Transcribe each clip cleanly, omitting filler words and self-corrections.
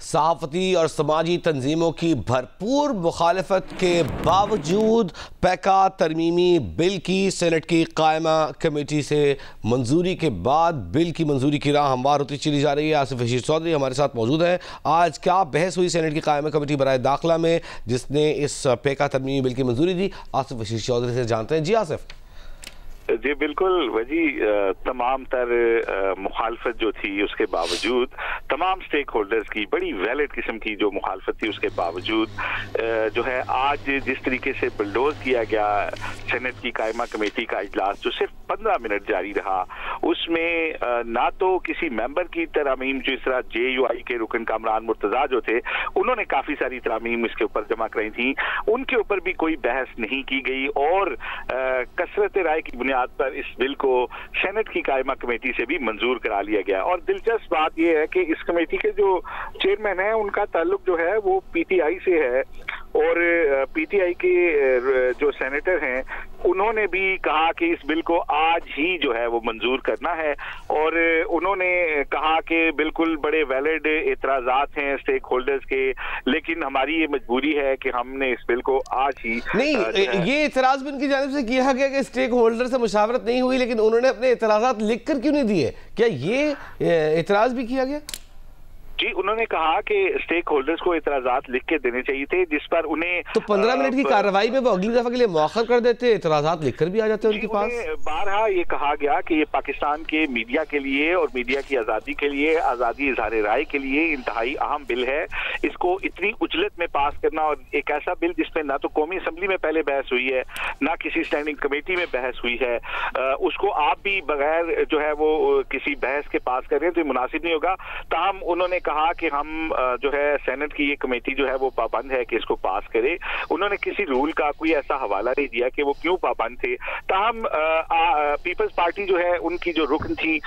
صحافتی اور سماجی تنظیموں کی بھرپور مخالفت کے باوجود پیکا ترمیمی بل کی سینٹ کی قائمہ کمیٹی سے منظوری کے بعد بل کی منظوری کی راہ ہموار ہوتی چلی جا رہی ہے۔ آصف رشید چودھری ہمارے ساتھ موجود ہیں۔ آج کیا بحث ہوئی سینٹ کی قائمہ کمیٹی برائے داخلہ میں جس نے اس پیکا ترمیمی بل کی منظوری دی؟ آصف رشید چودھری سے جانتے ہیں۔ جی آصف۔ جی بالکل وجی، تمام تر مخالفت جو تھی اس کے باوجود، تمام سٹیک ہولڈرز کی بڑی ویلڈ قسم کی جو مخالفت تھی اس کے باوجود جو ہے آج جس طریقے سے بلڈوز کیا گیا سینٹ کی قائمہ کمیٹی کا اجلاس جو صرف 15 منٹ جاری رہا، اس میں نہ تو کسی ممبر کی ترامیم، جو اس طرح جے یو آئی کے رکن کامران مرتضیٰ جو تھے انہوں نے کافی ساری ترامیم اس کے اوپر جمع کرائی تھیں، ان کے اوپر بھی کوئی بحث نہیں کی گئی اور کثرت رائے کی بنیاد پر اس بل کو سینٹ کی قائمہ کمیٹی سے بھی منظور کرا لیا گیا۔ اور دلچسپ بات یہ ہے کہ اس کمیٹی کے جو چیئرمین ہیں ان کا تعلق جو ہے وہ پی ٹی آئی سے ہے، اور پی ٹی آئی کے جو سینیٹر ہیں انہوں نے بھی کہا کہ اس بل کو آج ہی جو ہے وہ منظور کرنا ہے، اور انہوں نے کہا کہ بالکل بڑے ویلڈ اعتراضات ہیں سٹیک ہولڈرز کے، لیکن ہماری یہ مجبوری ہے کہ ہم نے اس بل کو آج ہی نہیں، یہ اعتراض بھی ان کی جانب سے کیا گیا کہ سٹیک ہولڈر سے مشاورت نہیں ہوئی، لیکن انہوں نے اپنے اعتراضات لکھ کر کیوں نہیں دیے؟ کیا یہ اعتراض بھی کیا گیا؟ جی انہوں نے کہا کہ سٹیک ہولڈرز کو اعتراضات لکھ کے دینے چاہیے تھے، جس پر انہیں تو 15 منٹ کی کارروائی میں وہ اگلی دفعہ کے لیے مؤخر کر دیتے، اعتراضات لکھ کر بھی آ جاتے ان کے پاس۔ بارہا یہ کہا گیا کہ یہ پاکستان کے میڈیا کے لیے اور میڈیا کی آزادی کے لیے، آزادی اظہار رائے کے لیے انتہائی اہم بل ہے، اس کو اتنی اجلت میں پاس کرنا، اور ایک ایسا بل جس میں نہ تو قومی اسمبلی میں پہلے بحث ہوئی ہے نہ کسی اسٹینڈنگ کمیٹی میں بحث ہوئی ہے، اس کو آپ بھی بغیر جو ہے وہ کسی بحث کے پاس کر رہے ہیں تو یہ مناسب نہیں ہوگا۔ تاہم انہوں نے کہا کہ ہم جو ہے سینٹ کی یہ کمیٹی جو ہے وہ پابند ہے کہ اس کو پاس کرے۔ انہوں نے کسی رول کا کوئی ایسا حوالہ نہیں دیا کہ وہ کیوں پابند تھے۔ تاہم پیپلز پارٹی جو ہے ان کی جو رکن تھی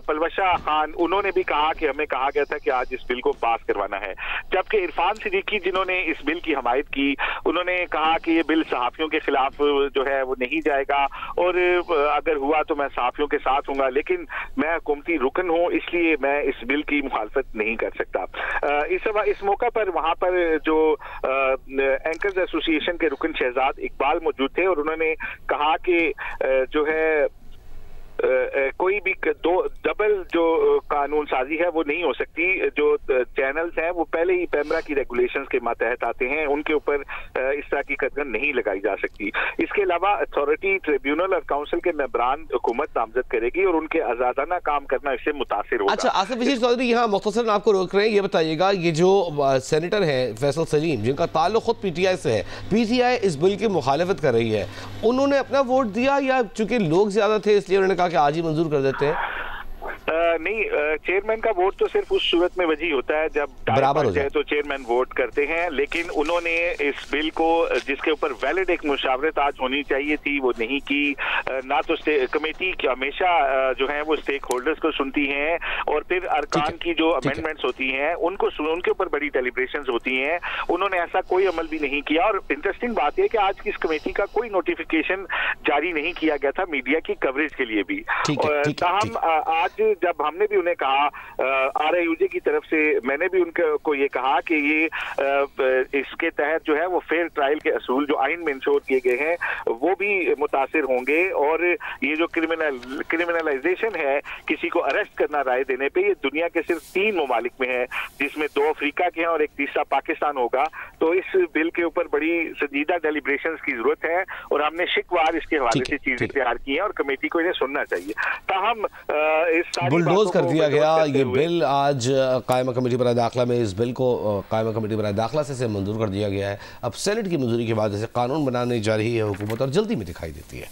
پلوشہ خان، انہوں نے بھی کہا کہ ہمیں کہا گیا تھا کہ آج اس بل کو پاس کروانا ہے، جبکہ عرفان صدیقی جنہوں نے اس بل کی حمایت کی انہوں نے کہا کہ یہ بل صحافیوں کے خلاف جو ہے وہ نہیں جائے گا، اور اگر ہوا تو میں صحافیوں کے ساتھ ہوں گا، لیکن میں حکومتی رکن ہوں اس لیے میں اس بل کی مخالفت نہیں کر سکتا۔ اس موقع پر وہاں پر جو اینکرز ایسوسی ایشن کے رکن شہزاد اقبال موجود تھے، اور انہوں نے کہا کہ جو ہے کوئی بھی دو ڈبل جو قانون سازی ہے وہ نہیں ہو سکتی، جو چینلز ہیں وہ پہلے ہی پیمرا کی ریگولیشنز کے ماتحت آتے ہیں، ان کے اوپر اس طرح کی قدغن نہیں لگائی جا سکتی۔ اس کے علاوہ اتھارٹی، ٹریبیونل اور کونسل کے ممبران حکومت نامزد کرے گی اور ان کے آزادانہ کام کرنا اس سے متاثر ہوگا۔ اچھا آصف رشید چودھری، یہاں مختصراً آپ کو روک رہے ہیں، یہ بتائیے گا یہ جو سینیٹر ہیں فیصل سلیم جن کا تعلق خود پی ٹی آئی سے ہے، پی ٹی آئی اس بل کی مخالفت کر رہی ہے، انہوں نے اپنا ووٹ دیا یا چونکہ لوگ زیادہ تھے اس لیے انہوں نے کہا کہ آج ہی منظور کر دیتے ہیں؟ نہیں، چیئرمین کا ووٹ تو صرف اس صورت میں وجہ ہوتا ہے جب برابر ہو جائے تو چیئرمین ووٹ کرتے ہیں، لیکن انہوں نے اس بل کو جس کے اوپر ویلڈ ایک مشاورت آج ہونی چاہیے تھی وہ نہیں کی، نہ تو کمیٹی کی ہمیشہ جو ہے وہ سٹیک ہولڈرز کو سنتی ہیں، اور پھر ارکان کی جو امینڈمنٹس ہوتی ہیں ان کے اوپر بڑی ڈیلیبریشنز ہوتی ہیں، انہوں نے ایسا کوئی عمل بھی نہیں کیا۔ اور انٹرسٹنگ بات یہ کہ آج کی اس کمیٹی کا کوئی نوٹیفیکیشن جاری نہیں کیا گیا تھا میڈیا کی کوریج کے لیے بھی۔ تاہم آج جب ہم نے بھی انہیں کہا آر اے یو جے کی طرف سے، میں نے بھی ان کو یہ کہا کہ یہ اس کے تحت جو ہے وہ فیئر ٹرائل کے اصول جو آئین میں انشور کیے گئے ہیں وہ بھی متاثر ہوں گے، اور یہ جو کرمنلائزیشن ہے کسی کو اریسٹ کرنا رائے دینے پہ، یہ دنیا کے صرف 3 ممالک میں ہے، جس میں 2 افریقہ کے ہیں اور ایک تیسرا پاکستان ہوگا۔ تو اس بل کے اوپر بڑی سنجیدہ ڈیلیبریشنز کی ضرورت ہے، اور ہم نے شکوار اس کے حوالے سے چیزیں تیار کی ہیں اور کمیٹی کو انہیں سننا چاہیے۔ تاہم بلڈوز کر دیا گیا یہ بل، آج قائمہ کمیٹی برائے داخلہ میں اس بل کو قائمہ کمیٹی برائے داخلہ سے منظور کر دیا گیا ہے۔ اب سینٹ کی منظوری کے بعد اسے قانون بنانے جا رہی ہے حکومت، اور جلدی میں دکھائی دیتی ہے۔